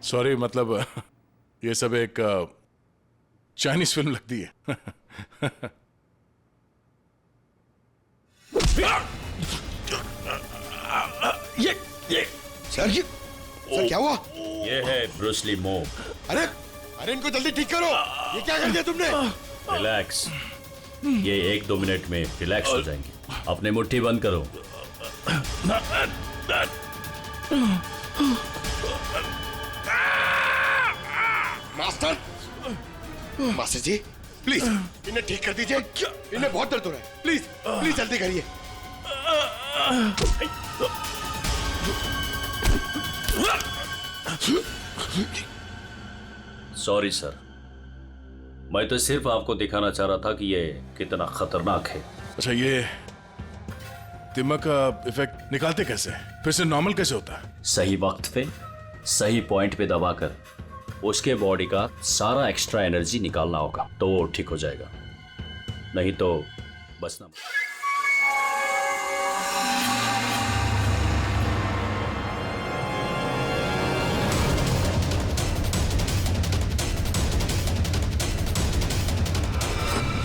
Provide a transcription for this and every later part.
Sorry, मतलब ये सब एक चाइनीज फिल्म लगती है। ये सर क्या हुआ? ये है ब्रूस ली मूव। अरे अरे इनको जल्दी ठीक करो। ये क्या कर दिया तुमने? रिलैक्स, ये 1-2 मिनट में रिलैक्स हो जाएंगे। अपने मुट्ठी बंद करो। मास्टर, मास्टर जी प्लीज इन्हें ठीक कर दीजिए। इन्हें बहुत दर्द हो रहा है। प्लीज प्लीज जल्दी करिए। सॉरी सर, मैं तो सिर्फ आपको दिखाना चाह रहा था कि ये कितना खतरनाक है। अच्छा, ये दिमाग का इफेक्ट निकालते कैसे? फिर से नॉर्मल कैसे होता है? सही वक्त पे सही पॉइंट पे दबाकर उसके बॉडी का सारा एक्स्ट्रा एनर्जी निकालना होगा, तो वो ठीक हो जाएगा। नहीं तो बचना।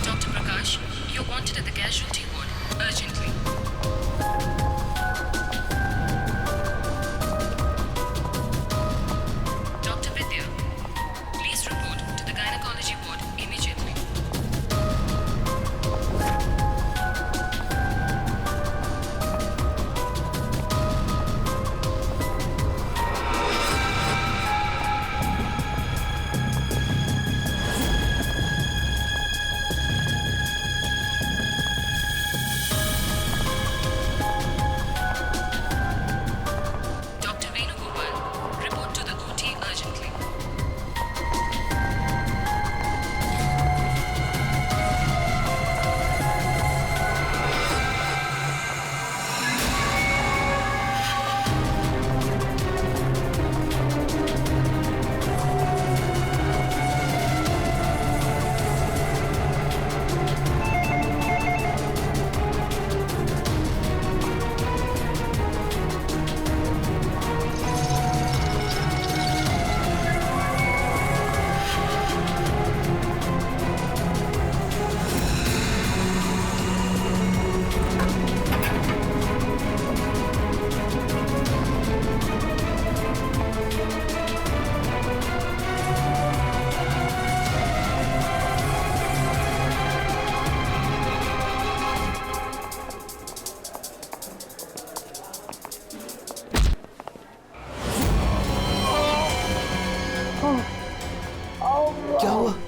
Dr. Prakash, you're wanted at the casualty ward urgently. Dr. Vidya, please report to the gynecology ward immediately. Dr. Venugopal, report to the OT urgently.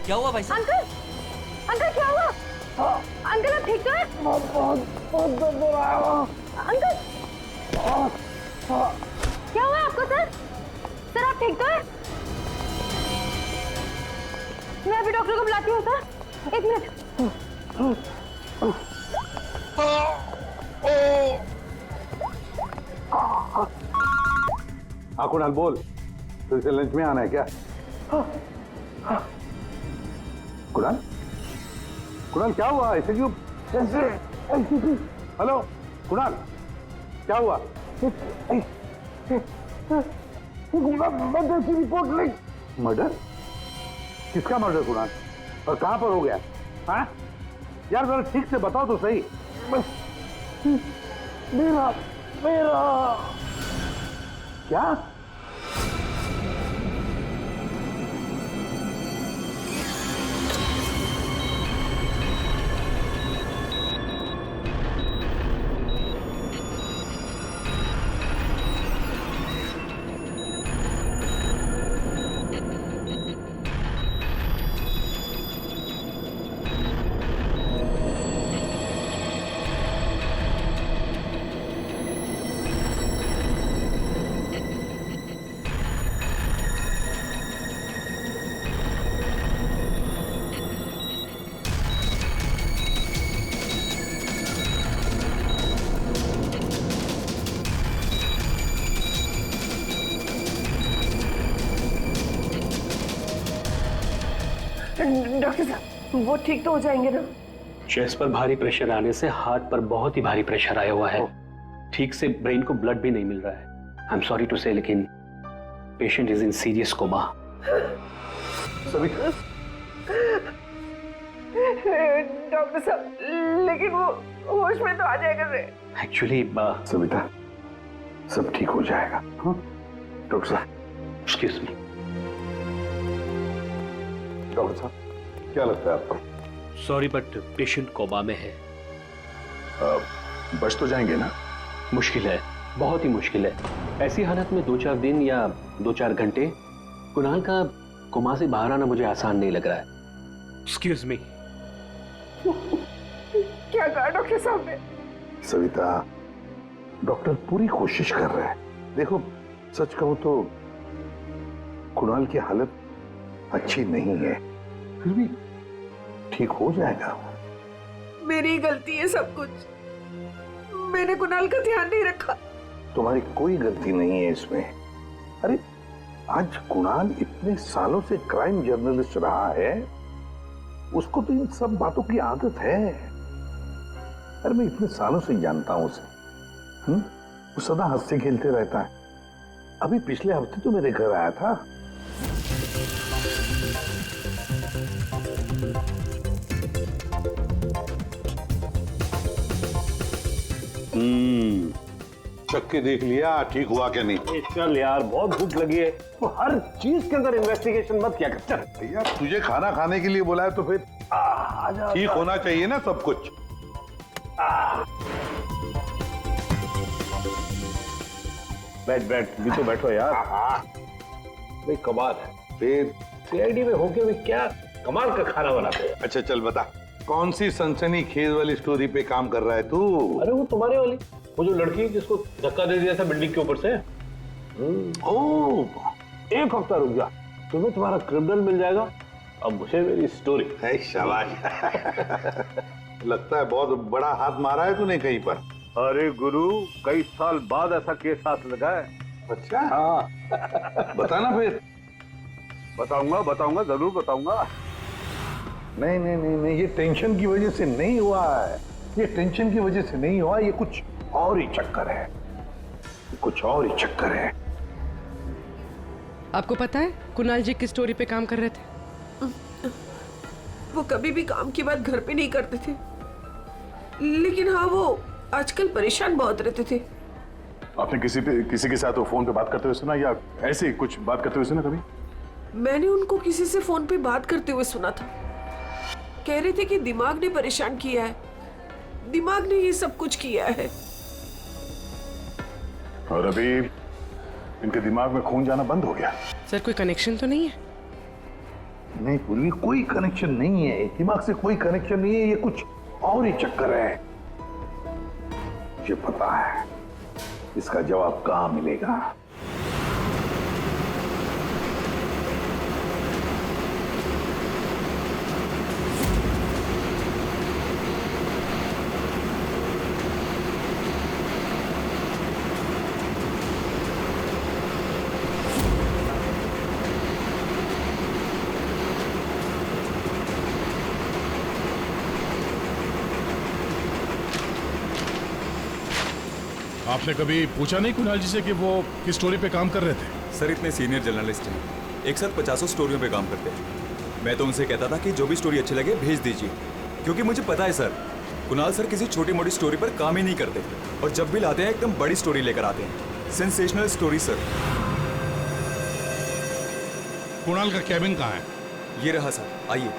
क्या हुआ भाई साहब? अंकल, अंकल क्या हुआ? अंकल आप ठीक तो हैं? बहुत दर्द हो रहा है अंकल। क्या हुआ आपको सर? सर आप ठीक तो हैं? मैं अभी डॉक्टर को बुलाती हूँ सर। 1 मिनट। हाँ कुणाल बोल, फिर से लंच में आना है क्या? कुणाल, कुणाल क्या हुआ? ऐसे क्यों? हेलो कुणाल, क्या हुआ? मर्डर की रिपोर्ट लिख। मर्डर? किसका मर्डर कुणाल? और कहां पर हो गया? हाँ यार जरा ठीक से बताओ तो सही। मेरा क्या? डॉक्टर साहब वो ठीक तो हो जाएंगे ना? चेस्ट पर भारी प्रेशर आने से हार्ट पर बहुत ही भारी प्रेशर आया हुआ है। ठीक से ब्रेन को ब्लड भी नहीं मिल रहा है। I am sorry to say, लेकिन patient is in serious coma. Savita, doctor साहब, लेकिन वो होश में तो आ जाएगा रे। एक्चुअली सविता, सब ठीक हो जाएगा। हाँ डॉक्टर साहब, एक्सक्यूज मी। डॉक्टर साहब क्या लगता है आपको? सॉरी बट पेशेंट कोमा में है। बच तो जाएंगे ना? मुश्किल है, बहुत ही मुश्किल है। ऐसी हालत में 2-4 दिन या 2-4 घंटे कुणाल का कोमा से बाहर आना मुझे आसान नहीं लग रहा है। Excuse me. क्या कहा डॉक्टर साहब ने? सविता, डॉक्टर पूरी कोशिश कर रहे हैं। देखो, सच कहूं तो कुणाल की हालत अच्छी नहीं है, फिर भी ठीक हो जाएगा। मेरी गलती है सब कुछ। मैंने कुणाल का ध्यान नहीं रखा। तुम्हारी कोई गलती नहीं है इसमें। अरे आज कुणाल इतने सालों से क्राइम जर्नलिस्ट रहा है, उसको तो इन सब बातों की आदत है। अरे मैं इतने सालों से जानता हूं उसे। वो सदा हंसते खेलते रहता है। अभी पिछले हफ्ते तो मेरे घर आया था। चख के देख लिया ठीक हुआ क्या नहीं? चल यार, बहुत भूख लगी है। तो हर चीज के अंदर इन्वेस्टिगेशन मत किया कर। चल भैया, तुझे खाना खाने के लिए बुलाया तो फिर आजा। ठीक होना चाहिए ना सब कुछ। बैठ बैठ, भी तो बैठो यार। भाई कमाल है, फिर सीआईडी में होके भी क्या कमाल का खाना बनाते हैं। अच्छा चल बता, कौन सी सनसनी खेज वाली स्टोरी पे काम कर रहा है तू? अरे वो तुम्हारे वाली, वो जो लड़की जिसको धक्का दे दिया था बिल्डिंग के ऊपर से। ओह, एक हफ्ता रुक जा, तुम्हें तुम्हारा क्रिमिनल मिल जाएगा। अब मुझे मेरी स्टोरी। है शाबाश। लगता है बहुत बड़ा हाथ मारा है तूने कहीं पर। अरे गुरु, कई साल बाद ऐसा केस हाथ लगा है। अच्छा, हाँ बताना फिर। बताऊंगा, जरूर बताऊंगा। नहीं नहीं नहीं नहीं, ये टेंशन की वजह से नहीं हुआ है। ये टेंशन की वजह से नहीं हुआ, ये कुछ और ही चक्कर है। कुछ और ही चक्कर है। आपको पता है कुणाल जी किस स्टोरी पे काम कर रहे थे? वो कभी भी काम की बात घर पे नहीं करते थे, लेकिन हाँ वो आजकल परेशान बहुत रहते थे। आपने किसी के साथ वो फोन पे बात करते हुए सुना, या ऐसे ही कुछ बात करते हुए सुना कभी? मैंने उनको किसी से फोन पे बात करते हुए सुना था। कह रहे थे कि दिमाग ने परेशान किया है, दिमाग ने ये सब कुछ किया है। और अभी इनके दिमाग में खून जाना बंद हो गया। सर कोई कनेक्शन तो नहीं है? नहीं पूर्वी, कोई कनेक्शन नहीं है। दिमाग से कोई कनेक्शन नहीं है, ये कुछ और ही चक्कर है। मुझे पता है इसका जवाब कहां मिलेगा। आपने कभी पूछा नहीं कुणाल जी से कि वो किस स्टोरी पे काम कर रहे थे? सर इतने सीनियर जर्नलिस्ट हैं, एक साथ 50 स्टोरियों पे काम करते हैं। मैं तो उनसे कहता था कि जो भी स्टोरी अच्छी लगे भेज दीजिए, क्योंकि मुझे पता है सर, कुणाल सर किसी छोटी मोटी स्टोरी पर काम ही नहीं करते, और जब भी लाते हैं एकदम बड़ी स्टोरी लेकर आते हैं। Sensational story sir. कुणाल का कैबिन कहाँ है? ये रहा सर, आइए।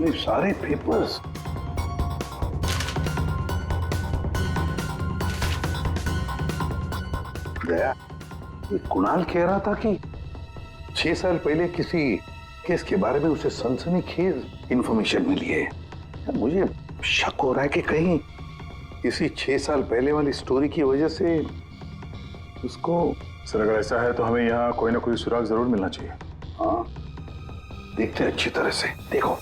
ये सारे पेपर्स गया। ये कुणाल कह रहा था कि 6 साल पहले किसी केस के बारे में उसे सनसनीखेज इंफॉर्मेशन मिली है। मुझे शक हो रहा है कि कहीं इसी 6 साल पहले वाली स्टोरी की वजह से उसको। सर अगर ऐसा है तो हमें यहाँ कोई ना कोई सुराग जरूर मिलना चाहिए। हाँ, देखते हैं अच्छी तरह से। देखो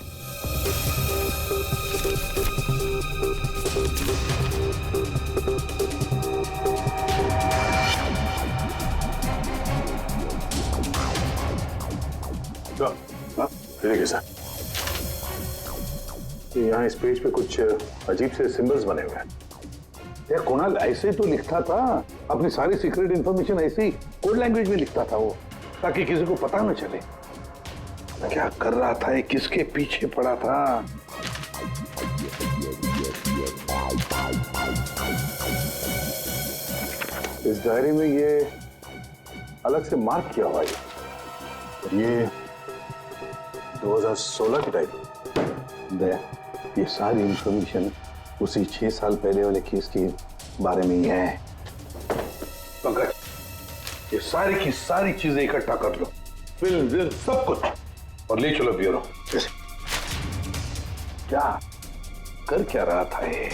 देखिए सर, यहाँ इस पेज पे कुछ अजीब से सिंबल्स बने हुए हैं। यार कुणाल ऐसे तो लिखता था, अपनी सारी सीक्रेट इंफॉर्मेशन ऐसे ही कोड लैंग्वेज में लिखता था वो, ताकि किसी को पता न चले क्या कर रहा था, ये किसके पीछे पड़ा था। इस डायरी में ये अलग से मार्क किया हुआ है, ये 2016 की डायरी। दया, ये सारी इंफॉर्मेशन उसी 6 साल पहले वाले केस के बारे में ही है। पंकज, ये सारी की सारी चीजें इकट्ठा कर लो, फिल्म सब कुछ, और ले चलो ब्यूरो। क्या कर क्या रहा था ये?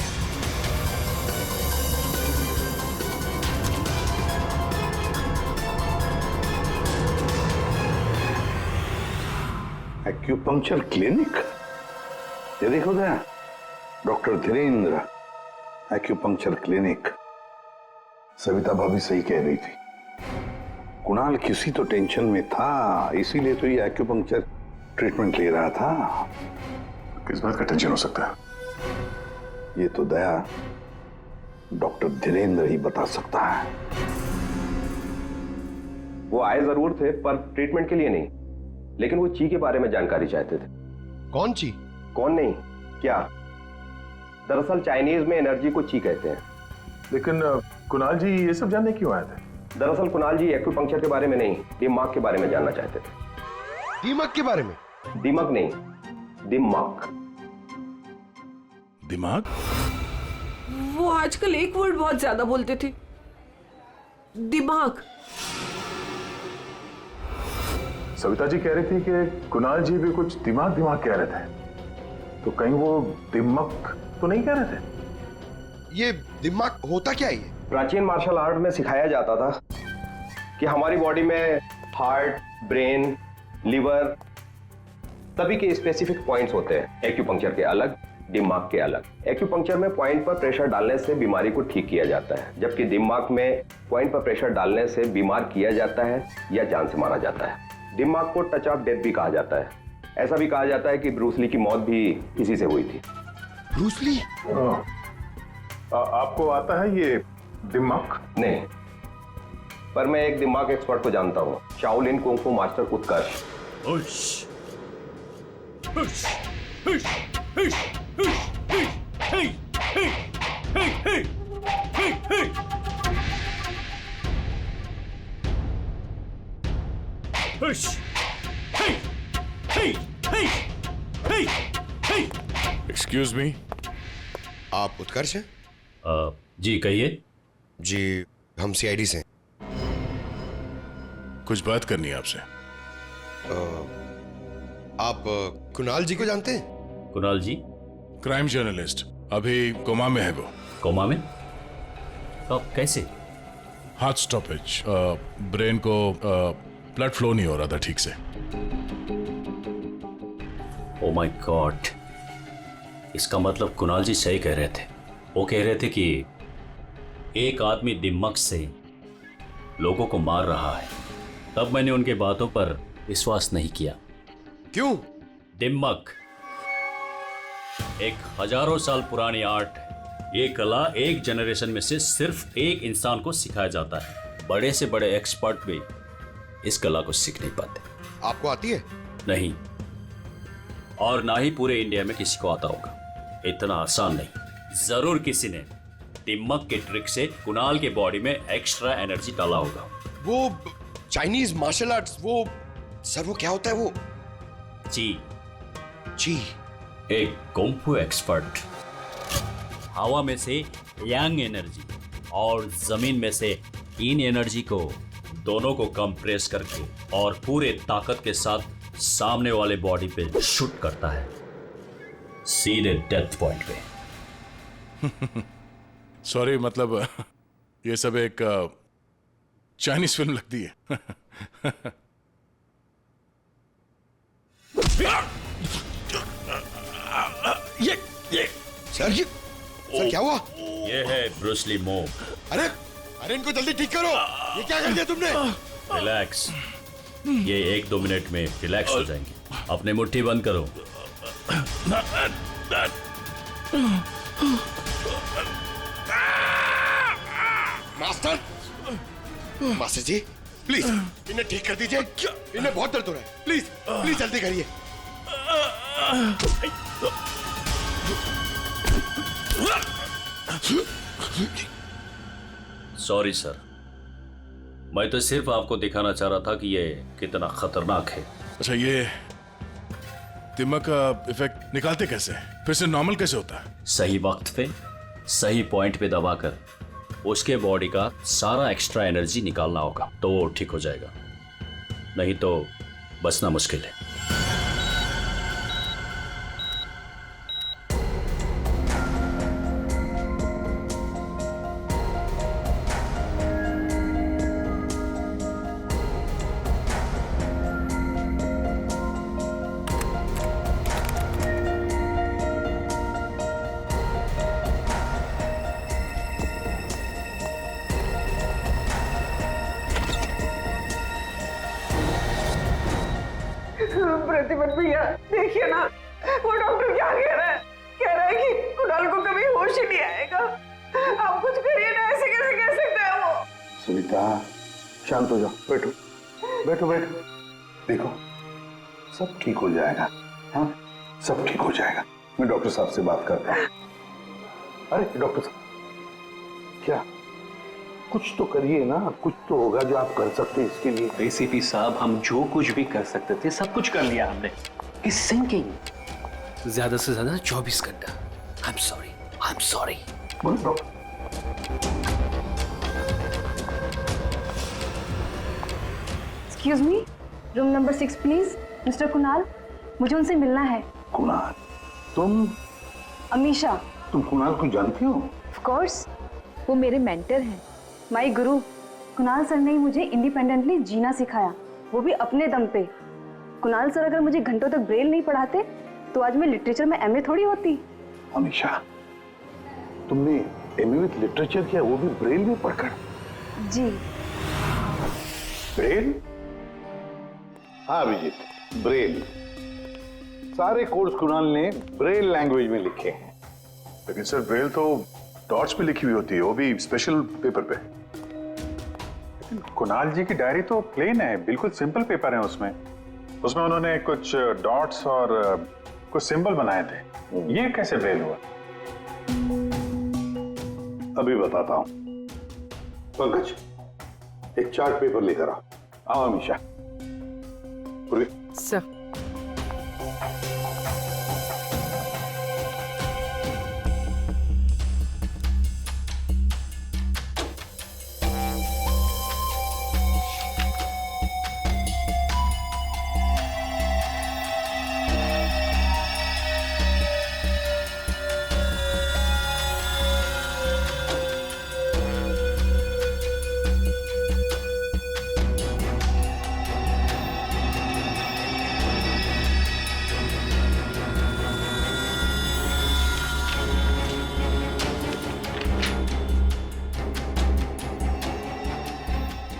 एक्यूपंक्चर क्लिनिक, ये देखो Daya, doctor Dhirendra acupuncture clinic. Savita भाभी सही कह रही थी, कुणाल किसी तो टेंशन में था, इसीलिए तो ये एक्यूपंक्चर ट्रीटमेंट ले रहा था। किस बात का टेंशन हो सकता है? ये तो दया डॉक्टर धीरेन्द्र ही बता सकता है। वो आए जरूर थे, पर ट्रीटमेंट के लिए नहीं, लेकिन वो ची के बारे में जानकारी चाहते थे। कौन ची? कौन नहीं, क्या? दरअसल चाइनीज में एनर्जी को ची कहते हैं। लेकिन कुणाल जी ये सब जानने क्यों आए थे? दरअसल कुणाल जी एक्यूपंक्चर के बारे में नहीं, दिमाग के बारे में जानना चाहते थे। दिमाग के बारे में? दिमाग नहीं, दिमाग। दिमाग? वो आजकल एक वर्ड बहुत ज्यादा बोलते थे, दिमाग। सविता जी कह रही थी कि कुणाल जी भी कुछ दिमाग दिमाग कह रहे थे, तो कहीं वो दिमाग तो नहीं कह रहे थे? ये दिमाग होता क्या है? प्राचीन मार्शल आर्ट में सिखाया जाता था कि हमारी बॉडी में हार्ट, ब्रेन, लिवर सभी के स्पेसिफिक पॉइंट्स होते हैं। एक्यूपंक्चर के अलग, दिमाग के अलग। एक्यूपंक्चर में पॉइंट पर प्रेशर डालने से बीमारी को ठीक किया जाता है, जबकि दिमाग में पॉइंट पर प्रेशर डालने से बीमार किया जाता है या जान से मारा जाता है। दिमाग को टच ऑफ डेथ भी कहा जाता है। ऐसा भी कहा जाता है कि ब्रूस ली की मौत भी इसी से हुई थी। Bruce Lee? आपको आता है ये दिमाग? नहीं, पर मैं एक दिमाग एक्सपर्ट को जानता हूँ, शाओलिन कुंग फू मास्टर उत्कर्ष। एक्सक्यूज मी, आप उत्कर्ष हैं? जी कहिए। जी, हम सीआईडी से। कुछ बात करनी है आपसे। आप कुणाल जी को जानते हैं? कुणाल जी? क्राइम जर्नलिस्ट, अभी कोमा में है वो। कोमा में? कब, कैसे? हार्ट स्टॉपेज, ब्रेन को ब्लड फ्लो नहीं हो रहा था ठीक से। ओ माय गॉड, इसका मतलब कुणाल जी सही कह रहे थे। वो कह रहे थे कि एक आदमी दिमाग से लोगों को मार रहा है। तब मैंने उनके बातों पर विश्वास नहीं किया। क्यों? दिमाग एक हजारों साल पुरानी आर्ट है। ये कला एक जनरेशन में से सिर्फ एक इंसान को सिखाया जाता है। बड़े से बड़े एक्सपर्ट भी इस कला को सीख नहीं पाते। आपको आती है? नहीं, और ना ही पूरे इंडिया में किसी को आता होगा। इतना आसान नहीं। जरूर किसी ने दिमाग के ट्रिक से कुणाल के बॉडी में एक्स्ट्रा एनर्जी डाला होगा। वो चाइनीज मार्शल आर्ट्स, वो सर वो क्या होता है वो? जी जी, एक कुंफू एक्सपर्ट हवा में से यांग एनर्जी और जमीन में से इन एनर्जी को दोनों को कंप्रेस करके और पूरे ताकत के साथ सामने वाले बॉडी पे शूट करता है, सीधे डेथ पॉइंट पे। सॉरी, मतलब ये सब एक चाइनीज फिल्म लगती है। ये सर क्या हुआ? ये है ब्रूस ली मूव। अरे इनको जल्दी ठीक करो। ये क्या कर दिया तुमने? रिलैक्स, ये 1-2 मिनट में रिलैक्स हो जाएंगे। अपने मुट्ठी बंद करो। मास्टर, मास्टर जी प्लीज इन्हें ठीक कर दीजिए। इन्हें बहुत दर्द हो रहा है। प्लीज प्लीज जल्दी करिए। सॉरी सर, मैं तो सिर्फ आपको दिखाना चाह रहा था कि ये कितना खतरनाक है। अच्छा, ये दिमाग का इफेक्ट निकालते कैसे, फिर से नॉर्मल कैसे होता है? सही वक्त पे सही पॉइंट पे दबाकर उसके बॉडी का सारा एक्स्ट्रा एनर्जी निकालना होगा, तो वो ठीक हो जाएगा, नहीं तो बचना मुश्किल है। प्रतिपन भैया देखिए ना, वो डॉक्टर क्या कह रहा है? कह रहा है कि कुणाल को कभी होश ही नहीं आएगा। आप कुछ करिए ना, ऐसे कैसे कह सकता है वो? सुनीता शांत हो जाओ, बैठो बैठो बैठो। देखो सब ठीक हो जाएगा। हाँ सब ठीक हो जाएगा। मैं डॉक्टर साहब से बात करता हूँ। अरे डॉक्टर साहब क्या, कुछ तो करिए ना, कुछ तो होगा जो आप कर सकते हैं इसके लिए। एसीपी साहब, हम जो कुछ भी कर सकते थे सब कुछ कर लिया हमने। इस सिंकिंग ज्यादा से ज्यादा 24 घंटा। I am sorry. Excuse me, room number 6 please. Mister Kunal, मुझे उनसे मिलना है। कुणाल? तुम? अमीशा। तुम कुणाल को जानती हो? ऑफ कोर्स, वो मेरे मेंटर हैं, माय गुरु। कुणाल सर ने मुझे इंडिपेंडेंटली जीना सिखाया, वो भी अपने दम पे। कुणाल सर अगर मुझे घंटों तक ब्रेल नहीं पढ़ाते तो आज मैं लिटरेचर में एमए थोड़ी होती। अमीशा, तुमने एमए विद लिटरेचर किया, वो भी ब्रेल में पढ़कर? जी। ब्रेल? हाँ अभिजीत, ब्रेल। सारे कोर्स कुणाल ने ब्रेल लैंग्वेज में लिखे हैं। लेकिन सर ब्रेल तो डॉट्स पे लिखी हुई होती है, वो भी स्पेशल पेपर पे। लेकिन कुणाल जी की डायरी तो प्लेन है, बिल्कुल सिंपल पेपर है। उसमें उन्होंने कुछ डॉट्स और कुछ सिंबल बनाए थे। ये कैसे ब्रेल हुआ? अभी बताता हूं। पंकज, एक चार्ट पेपर लेकर आओ। आओ अमीशा। सर।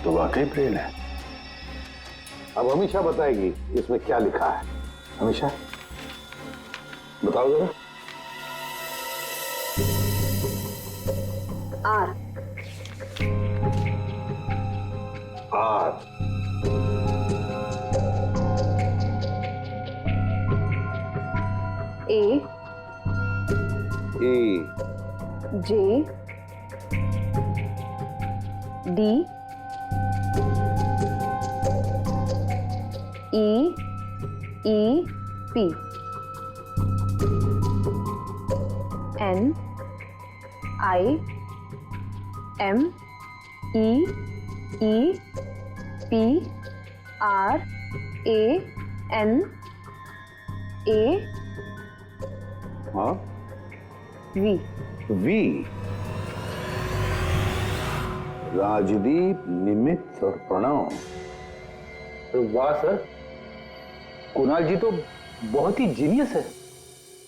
तो वाकई ब्रेल है। अब अमीशा बताएगी इसमें क्या लिखा है। अमीशा बताओ जरा। R. R. A. A. J. D. E. E. P. N. I. M. E. E. P. R. A. N. A. हाँ वी। वी। राजदीप, निमित्त और प्रणव। वाह सर, कुणाल जी तो बहुत ही जीनियस है।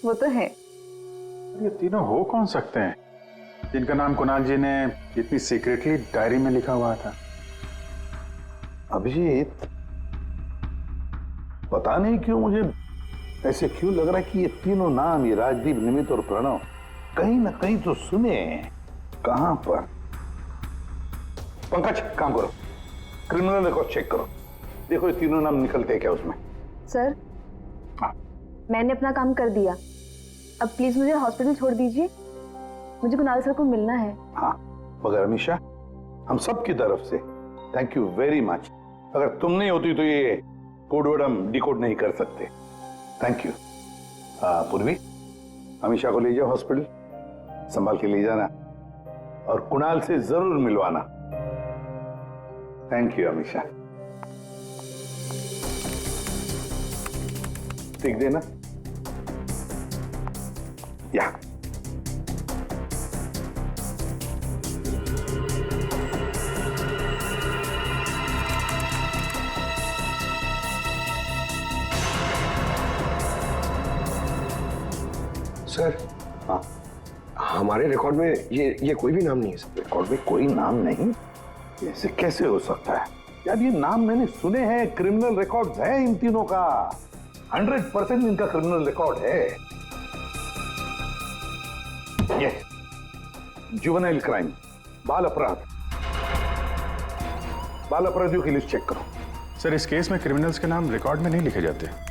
वो तो है। ये तीनों हो कौन सकते हैं जिनका नाम कुणाल जी ने इतनी सीक्रेटली डायरी में लिखा हुआ था? अभिजीत, पता नहीं क्यों मुझे ऐसे क्यों लग रहा है कि ये तीनों नाम, ये राजदीप, निमित और प्रणव, कहीं ना कहीं तो सुने हैं। कहां पर? पंकज, काम करो, क्रिमिनल रिकॉर्ड चेक करो, देखो ये तीनों नाम निकलते हैं क्या उसमें। सर, हाँ। मैंने अपना काम कर दिया, अब प्लीज मुझे हॉस्पिटल छोड़ दीजिए, मुझे कुणाल सर को मिलना है। हाँ, मगर अमीशा, हम सब की तरफ से थैंक यू वेरी मच। अगर तुम नहीं होती तो ये कोडवर्ड हम डिकोड नहीं कर सकते। Thank you. पूर्वी, अमीशा को ले जाओ हॉस्पिटल, संभाल के ले जाना और कुणाल से जरूर मिलवाना। Thank you Amisha. ठीक देना या सर, हाँ, हमारे रिकॉर्ड में ये कोई भी नाम नहीं है सर। रिकॉर्ड में कोई नाम नहीं? ऐसे कैसे हो सकता है यार? ये नाम मैंने सुने हैं, क्रिमिनल रिकॉर्ड है इन तीनों का, 100% इनका क्रिमिनल रिकॉर्ड है। ये जुवेनाइल क्राइम, बाल अपराध, बाल अपराधियों की लिस्ट चेक करो। सर, इस केस में क्रिमिनल्स के नाम रिकॉर्ड में नहीं लिखे जाते।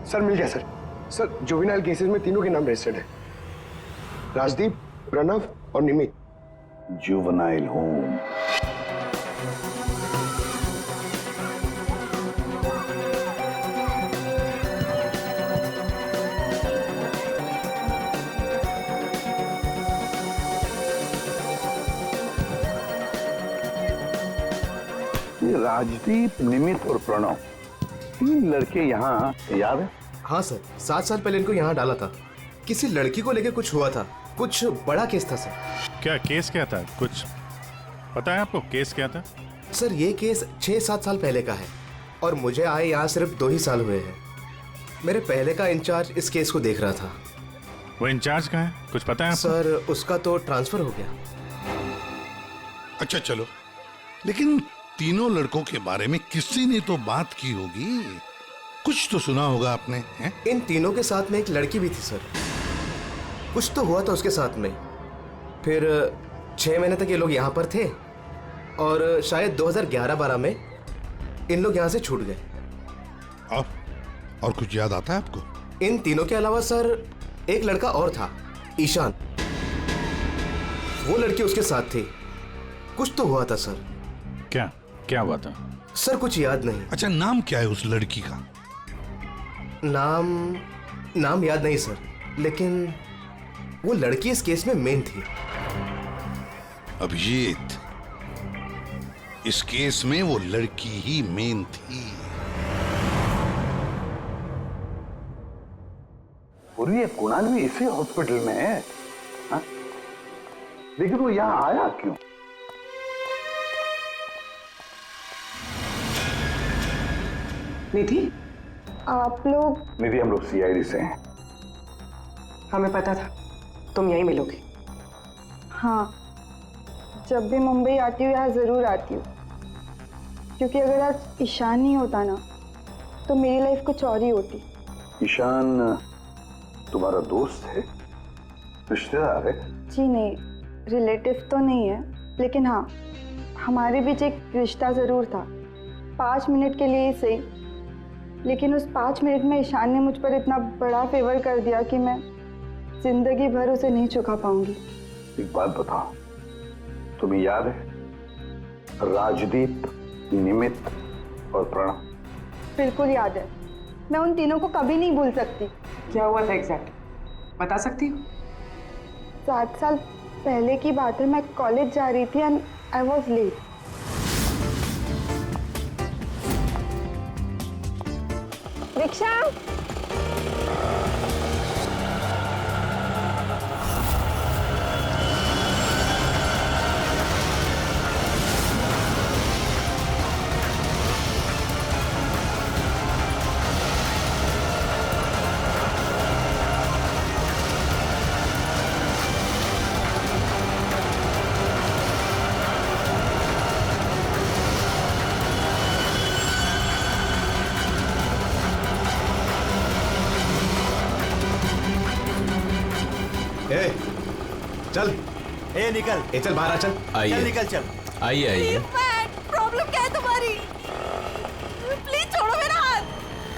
सर मिल गया सर। सर, जुवेनाइल केसेस में तीनों के नाम रजिस्टर्ड है, राजदीप, प्रणव और निमित। जुवेनाइल होम, ये राजदीप, निमित और प्रणव, तीन लड़के यहाँ याद है? हाँ सर, 7 साल पहले इनको यहाँ डाला था। किसी लड़की को लेके कुछ हुआ था, कुछ बड़ा केस था सर। क्या केस क्या था? कुछ पता है आपको केस क्या था? सर, ये केस 6-7 साल पहले का है और मुझे आए यहाँ सिर्फ 2 ही साल हुए हैं। मेरे पहले का इंचार्ज इस केस को देख रहा था। वो इंचार्ज कहाँ है, कुछ पता है आपको? सर, उसका तो ट्रांसफर हो गया। अच्छा चलो, लेकिन तीनों लड़कों के बारे में किसी ने तो बात की होगी, कुछ तो सुना होगा आपने, हैं? इन तीनों के साथ में एक लड़की भी थी सर, कुछ तो हुआ था उसके साथ में। फिर 6 महीने तक ये लोग यहाँ पर थे और शायद 2011-12 में इन लोग यहाँ से छूट गए। और कुछ याद आता है आपको? इन तीनों के अलावा सर एक लड़का और था, ईशान, वो लड़की उसके साथ थी। कुछ तो हुआ था सर। क्या हुआ था? सर कुछ याद नहीं। अच्छा, नाम क्या है उस लड़की का? नाम याद नहीं सर, लेकिन वो लड़की इस केस में मेन थी। अभिजीत, इस केस में वो लड़की ही मेन थी। और ये कुणाल भी इसी हॉस्पिटल में है, हा? लेकिन वो यहाँ आया क्यों? निधि, आप लोग? निधि, हम लोग सीआईडी से हैं। हमें पता था तुम यहीं मिलोगे। हाँ, जब भी मुंबई आती हूँ यहाँ ज़रूर आती हूँ, क्योंकि अगर आज ईशान नहीं होता ना तो मेरी लाइफ कुछ और ही होती। ईशान तुम्हारा दोस्त है, रिश्तेदार है? जी नहीं, रिलेटिव तो नहीं है, लेकिन हाँ, हमारे बीच एक रिश्ता ज़रूर था, 5 मिनट के लिए ही सही। लेकिन उस 5 मिनट में ईशान ने मुझ पर इतना बड़ा फेवर कर दिया कि मैं जिंदगी भर उसे नहीं चुका पाऊंगी। एक बात बताओ, तुम्हें याद है राजदीप, निमित और प्रणव? बिल्कुल याद है, मैं उन तीनों को कभी नहीं भूल सकती। क्या हुआ था एग्जैक्ट बता सकती हो? 7 साल पहले की बात है, मैं कॉलेज जा रही थी एंड आई वॉज लेट। रिक्शा, चल ए निकल, ए चल बाहर आ, चल चल निकल चल। आइए आइए। प्रॉब्लम क्या है तुम्हारी? प्लीज छोड़ो मेरा हाथ।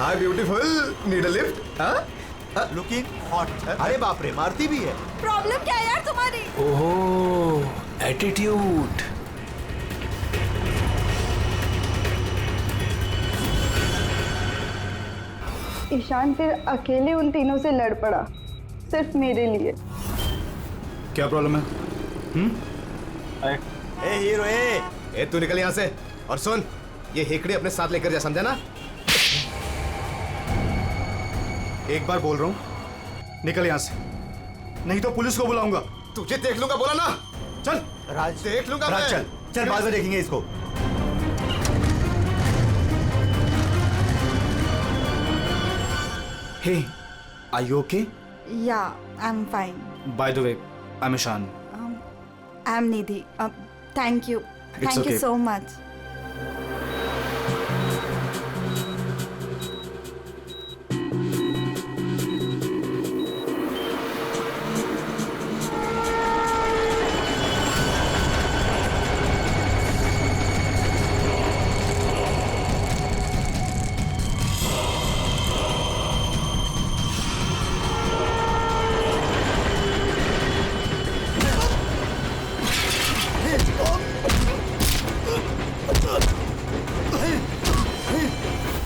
हाय ब्यूटीफुल, नीड अ लिफ्ट? हाँ लुकिंग हॉट। अरे बाप रे, मारती भी है। प्रॉब्लम क्या है यार तुम्हारी? ओहो, एटीट्यूड। ईशान फिर अकेले उन तीनों से लड़ पड़ा, सिर्फ मेरे लिए। क्या प्रॉब्लम है? ए हीरो ए तू निकल यहाँ से। और सुन, ये हेकड़े अपने साथ लेकर जा, समझा ना? एक बार बोल रहा हूँ, निकल यहाँ से, नहीं तो पुलिस को बुलाऊंगा। तुझे देख लूंगा, बोला ना। चल राज, देख लूंगा राज, मैं। चल चल, बाद में देखेंगे इसको। Hey, are you okay? Yeah, I'm fine. By the way, I'm Ishan. I'm Nidhi. Thank you. It's Thank okay. you so much.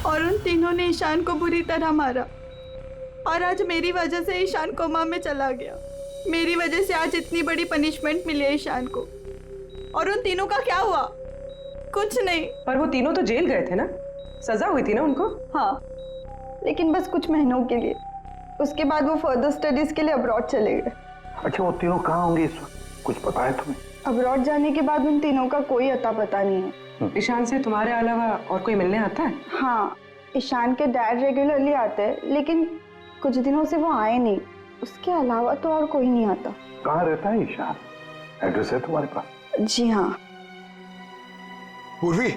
और उन तीनों ने ईशान को बुरी तरह मारा, और आज मेरी वजह से ईशान कोमा में चला गया। मेरी वजह से आज इतनी बड़ी पनिशमेंट मिली है ईशान को। और उन तीनों का क्या हुआ? कुछ नहीं। पर वो तीनों तो जेल गए थे ना, सजा हुई थी ना उनको? हाँ, लेकिन बस कुछ महीनों के लिए। उसके बाद वो फर्दर स्टडीज के लिए अब्रॉड चले गए। अच्छा, वो तीनों कहाँ होंगे इस वक्त? कुछ पता है तुम्हें? अब्रॉड जाने के बाद उन तीनों का कोई अता पता नहीं है। ईशान से तुम्हारे अलावा और कोई मिलने आता है? हाँ, ईशान के डैड रेगुलरली आते हैं, लेकिन कुछ दिनों से वो आए नहीं। उसके अलावा तो और कोई नहीं आता। कहाँ रहता है ईशान? एड्रेस है तुम्हारे पास? जी हाँ। पूर्वी,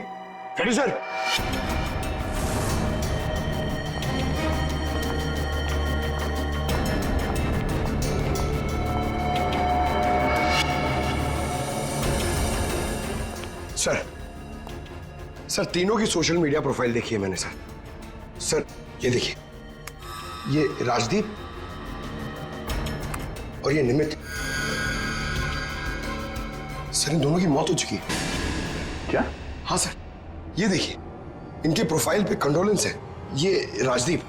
सर। सर, तीनों की सोशल मीडिया प्रोफाइल देखी है मैंने सर। सर ये देखिए, ये राजदीप और ये निमित। सर इन दोनों की मौत हो चुकी है। क्या? हाँ सर, ये देखिए, इनके प्रोफाइल पे कंडोलेंस है। ये राजदीप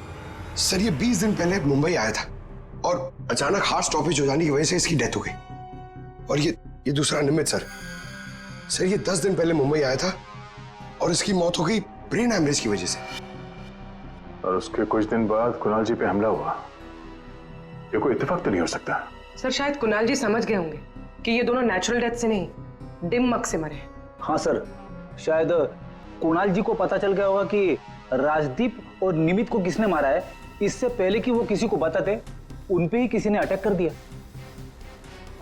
सर, ये 20 दिन पहले मुंबई आया था और अचानक हार्ट स्टॉपेज हो जाने की वजह से इसकी डेथ हो गई। और ये दूसरा निमित सर, ये 10 दिन पहले मुंबई आया था और इसकी मौत हो गई ब्रेन हैमरेज की वजह से। और उसके कुछ दिन बाद कुणाल जी पे हमला हुआ। ये कोई इत्तेफाक तो नहीं हो सकता। सर शायद कुणाल जी समझ गए होंगे कि ये दोनों नेचुरल डेथ से नहीं, दिमाग से मरे। हाँ सर, शायद कुणाल जी को पता चल गया होगा कि राजदीप और निमित को किसने मारा है। इससे पहले कि वो किसी को बताते, उनपे ही किसी ने अटैक कर दिया।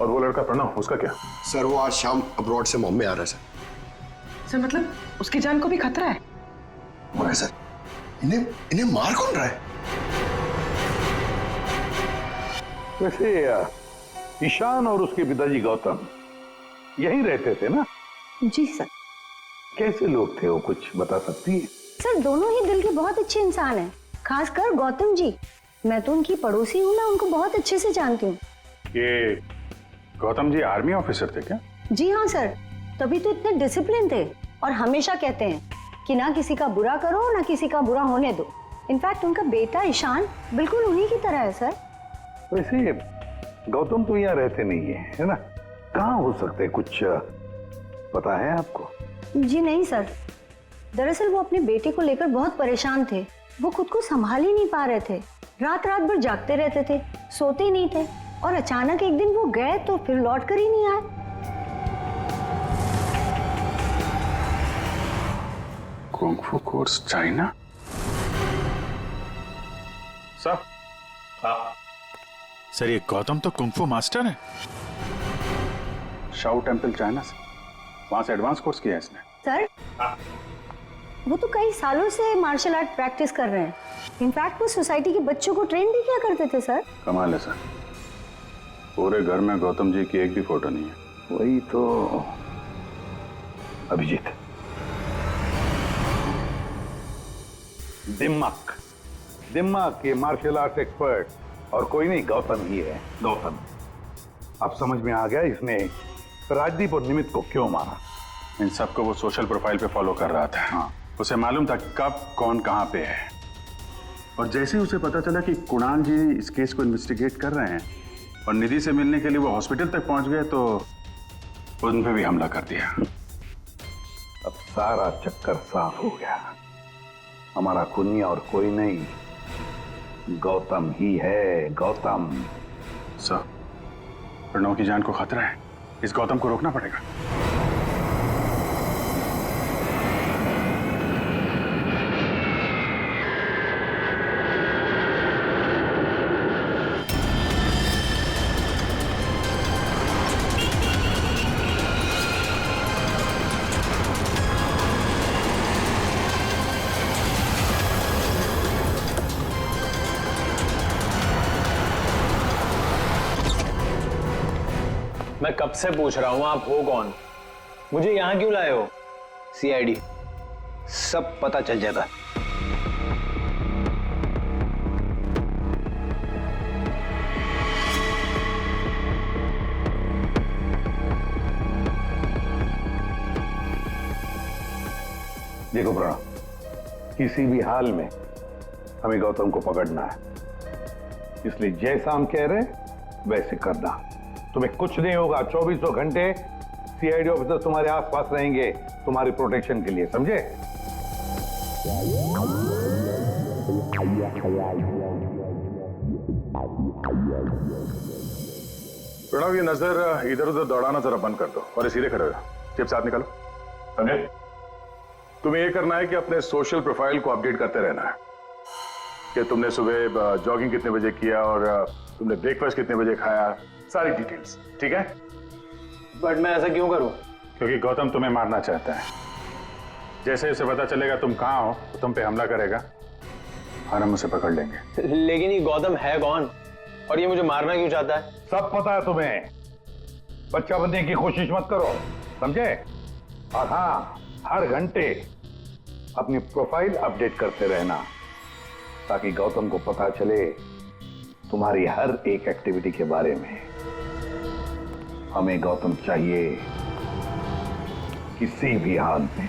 और वो लड़का प्रणव, उसका क्या? सर वो आज शाम अब्रॉड से बॉम्बे आ रहा है सर मतलब उसकी जान को भी खतरा है? मगर सर, इन्हें मार कौन रहा है? वैसे ईशान और उसके पिताजी गौतम यहीं रहते थे ना? जी सर। कैसे लोग थे वो, कुछ बता सकती है? सर दोनों ही दिल के बहुत अच्छे इंसान हैं, खासकर गौतम जी। मैं तो उनकी पड़ोसी हूँ, मैं उनको बहुत अच्छे से जानती हूँ। ये गौतम जी आर्मी ऑफिसर थे क्या? जी हाँ सर, तभी तो इतने डिसिप्लिन थे और हमेशा कहते हैं कि ना किसी का बुरा करो ना किसी का बुरा होने दो। इनफैक्ट उनका बेटा ईशान बिल्कुल उन्हीं की तरह है सर। वैसे गौतम तो यहाँ रहते नहीं है ना? कहाँ हो सकते हैं, कुछ पता है आपको? जी नहीं सर, दरअसल वो अपने बेटे को लेकर बहुत परेशान थे। वो खुद को संभाल ही नहीं पा रहे थे, रात रात भर जागते रहते थे, सोते ही नहीं थे। और अचानक एक दिन वो गए तो फिर लौट कर ही नहीं आए। कुंग फू कोर्स चाइना? सर, सर ये गौतम तो कुंग फू मास्टर है। शाओ टेम्पल चाइना से, वहां से एडवांस कोर्स किया है इसने। सर वो तो कई सालों से मार्शल आर्ट प्रैक्टिस कर रहे हैं। इनफैक्ट वो सोसाइटी के बच्चों को ट्रेन भी किया करते थे सर। कमाल है सर। पूरे घर में गौतम जी की एक भी फोटो नहीं है। वही तो अभिजीत, दिमाग दिमाग के मार्शल आर्ट एक्सपर्ट और कोई नहीं, गौतम ही है, गौतम। अब समझ में आ गया इसने राजदीप और निमित को क्यों मारा। इन सबको वो सोशल प्रोफाइल पे फॉलो कर रहा था। हाँ। उसे मालूम था कब कौन कहाँ पे है, और जैसे ही उसे पता चला कि कुणाल जी इस केस को इन्वेस्टिगेट कर रहे हैं और निधि से मिलने के लिए वो हॉस्पिटल तक पहुंच गए, तो उन पे भी हमला कर दिया। अब सारा चक्कर साफ हो गया। हमारा खूनी और कोई नहीं, गौतम ही है, गौतम। सर, प्रणव की जान को खतरा है, इस गौतम को रोकना पड़ेगा। मैं कब से पूछ रहा हूं आप हो कौन, मुझे यहां क्यों लाए हो? सीआईडी, सब पता चल जाता। देखो प्रणव, किसी भी हाल में हमें गौतम को पकड़ना है, इसलिए जैसा हम कह रहे हैं वैसे करना। तुम्हें कुछ नहीं होगा, 24 घंटे सीआईडी ऑफिसर तुम्हारे आसपास रहेंगे तुम्हारी प्रोटेक्शन के लिए, समझे? प्रणव, ये नजर इधर उधर दौड़ाना जरा बंद कर दो और सीधे खड़े हो जाओ। चिप साथ निकालो, समझे? तुम्हें ये करना है कि अपने सोशल प्रोफाइल को अपडेट करते रहना है कि तुमने सुबह जॉगिंग कितने बजे किया और तुमने ब्रेकफास्ट कितने बजे खाया, सारी डिटेल्स, ठीक है? बट मैं ऐसा क्यों करूं? क्योंकि गौतम तुम्हें मारना चाहता है। जैसे उसे पता चलेगा तुम कहां हो तो तुम पे हमला करेगा और हम उसे पकड़ लेंगे। लेकिन ये गौतम है कौन और ये मुझे मारना क्यों चाहता है? सब पता है तुम्हें, बच्चा बनने की कोशिश मत करो, समझे? और हाँ, हर घंटे अपनी प्रोफाइल अपडेट करते रहना ताकि गौतम को पता चले तुम्हारी हर एक एक्टिविटी के बारे में। हमें गौतम चाहिए किसी भी हाल में।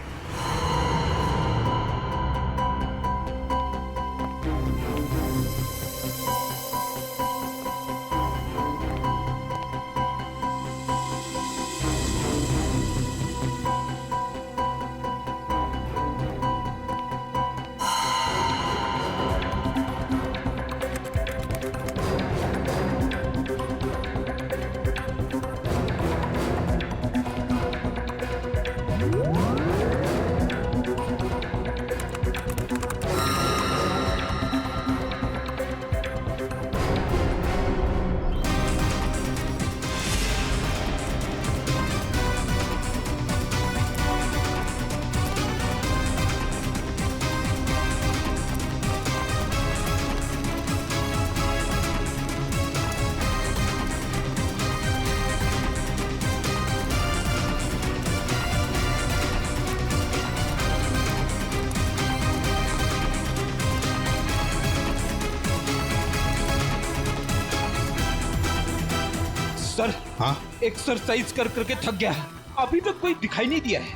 सर, हाँ? एक्सरसाइज कर करके थक गया, अभी तक कोई दिखाई नहीं दिया है।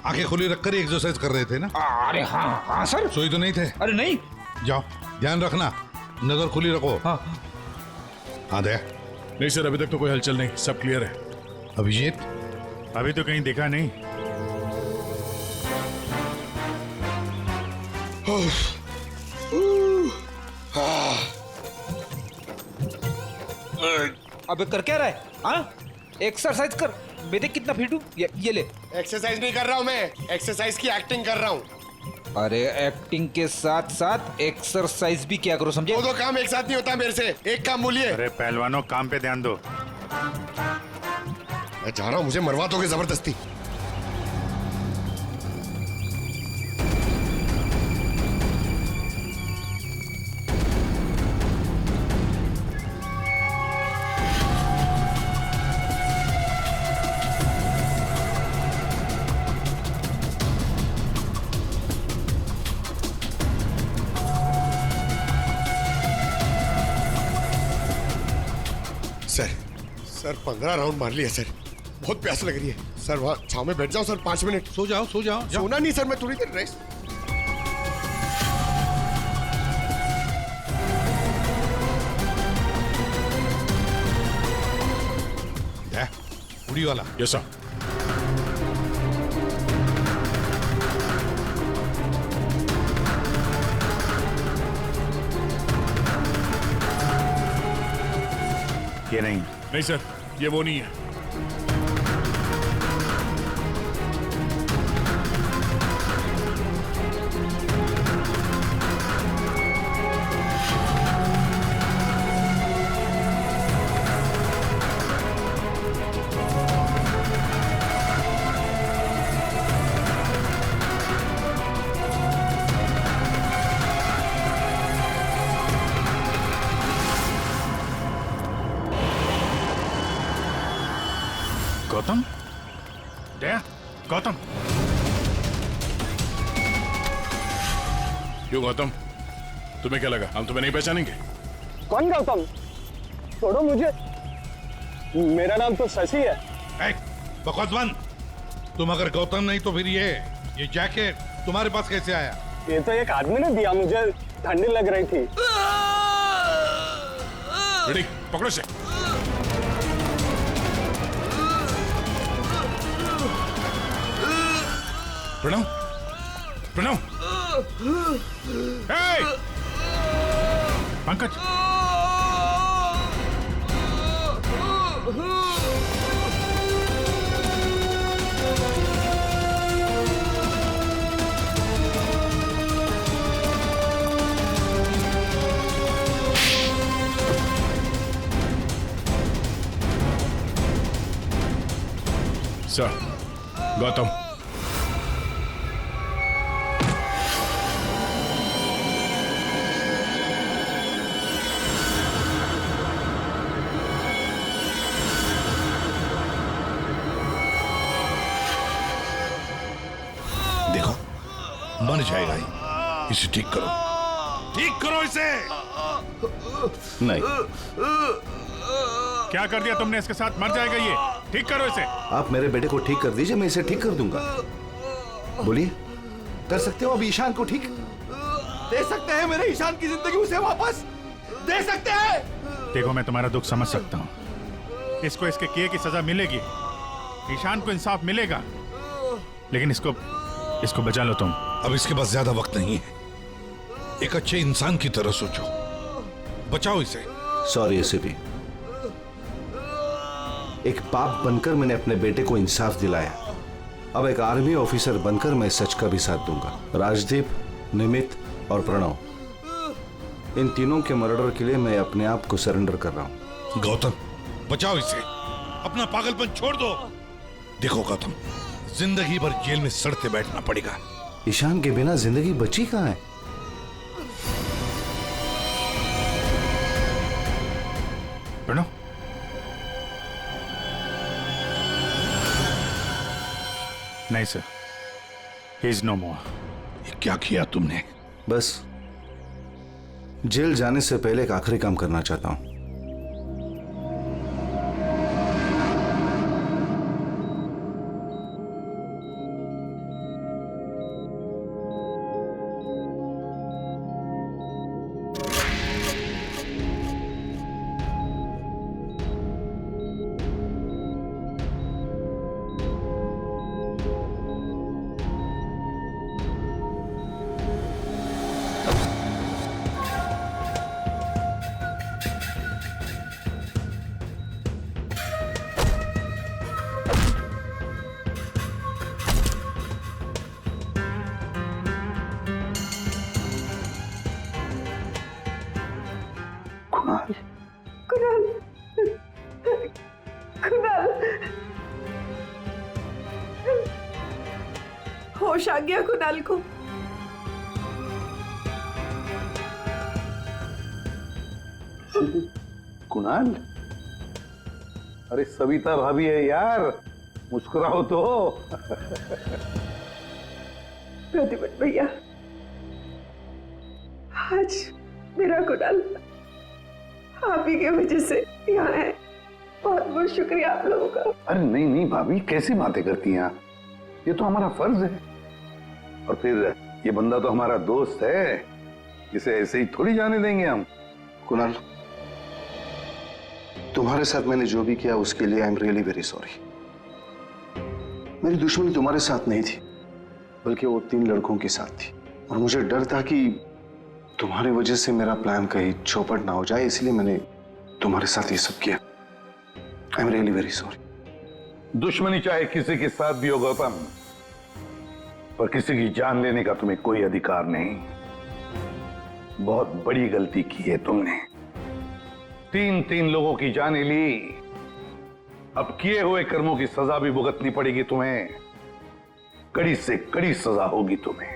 आंखें खुली रखकर ही एक्सरसाइज कर रहे थे ना? अरे हाँ हाँ सर। सोई तो नहीं थे? अरे नहीं। जाओ, ध्यान रखना, नजर खुली रखो। हाँ हाँ दे। नहीं सर, अभी तक तो कोई हलचल नहीं, सब क्लियर है। अभिजीत? अभी तो कहीं दिखा नहीं। अबे कर क्या रहा है? हाँ, एक्सरसाइज कर। मैं देख कितना फिट हूँ। ये ले। एक्सरसाइज नहीं कर रहा हूँ मैं, एक्सरसाइज की एक्टिंग कर रहा हूँ। अरे एक्टिंग के साथ साथ एक्सरसाइज भी क्या करो, समझे? दो काम एक साथ नहीं होता मेरे से, एक काम बोलिए। अरे पहलवानों, काम पे ध्यान दो। मैं जा रहा हूँ, मुझे मरवा दोगे जबरदस्ती। सर 15 राउंड मार लिया सर। बहुत प्यास लग रही है सर। वहाँ छाव में बैठ जाओ सर 5 मिनट। सो जाओ सोना नहीं सर, मैं थोड़ी देर रेस्ट। उड़ी वाला। Yes sir. ये नहीं सर, ये वो नहीं है। गौतम? जया, गौतम? क्यों गौतम, तुम्हें क्या लगा हम तुम्हें नहीं पहचानेंगे? कौन गौतम? छोड़ो मुझे, मेरा नाम तो शशि है। बकवास बंद। तुम अगर गौतम नहीं तो फिर ये जैकेट तुम्हारे पास कैसे आया? ये तो एक आदमी ने दिया मुझे, ठंडी लग रही थी। पकड़ो से। प्रणव, प्रणव, पंकज, सर, गौतम। मर जाएगा ही। इसे ठीक करो, ठीक करो इसे। नहीं। क्या कर दिया तुमने इसके साथ? मर जाएगा ये, ठीक करो इसे। आप मेरे बेटे को ठीक कर दीजिए, मैं इसे ठीक कर दूंगा। बोलिए, कर सकते हो अब ईशान को ठीक? दे सकते हैं मेरे ईशान की जिंदगी उसे वापस दे सकते हैं। देखो, मैं तुम्हारा दुख समझ सकता हूँ। इसको इसके किए की सजा मिलेगी, ईशान को इंसाफ मिलेगा, लेकिन इसको बचा लो तुम। अब इसके पास ज्यादा वक्त नहीं है। एक अच्छे इंसान की तरह सोचो, बचाओ इसे। सॉरी एसीपी, एक बाप बनकर मैंने अपने बेटे को इंसाफ दिलाया। अब एक आर्मी ऑफिसर बनकर मैं सच का भी साथ दूंगा। राजदीप, निमित और प्रणव, इन तीनों के मर्डर के लिए मैं अपने आप को सरेंडर कर रहा हूं। गौतम, बचाओ इसे, अपना पागलपन छोड़ दो। देखो गौतम, जिंदगी भर जेल में सड़ते बैठना पड़ेगा। ईशान के बिना जिंदगी बची कहां है? प्रणव, नहीं सर, ही इज नो मोर। ये क्या किया तुमने? बस जेल जाने से पहले एक आखिरी काम करना चाहता हूं। होश आ गया कुणाल को। कुणाल, अरे सविता भाभी है यार, मुस्कुराओ तो। प्रतिभट भैया, आज मेरा कुणाल आप ही की वजह से यहाँ है। बहुत बहुत शुक्रिया आप लोगों का। अरे नहीं नहीं भाभी, कैसी बातें करती हैं आप? ये तो हमारा फर्ज है। और फिर ये बंदा तो हमारा दोस्त है, इसे ऐसे ही थोड़ी जाने देंगे हम। कुणाल, तुम्हारे साथ मैंने जो भी किया उसके लिए I am really very sorry. मेरी दुश्मनी तुम्हारे साथ नहीं थी, बल्कि वो 3 लड़कों के साथ थी, और मुझे डर था कि तुम्हारी वजह से मेरा प्लान कहीं चौपट ना हो जाए, इसलिए मैंने तुम्हारे साथ ये सब किया। I am really very sorry. दुश्मनी चाहे किसी के साथ भी हो गौतम, पर किसी की जान लेने का तुम्हें कोई अधिकार नहीं। बहुत बड़ी गलती की है तुमने। 3 लोगों की जानें ली, अब किए हुए कर्मों की सजा भी भुगतनी पड़ेगी तुम्हें। कड़ी से कड़ी सजा होगी तुम्हें।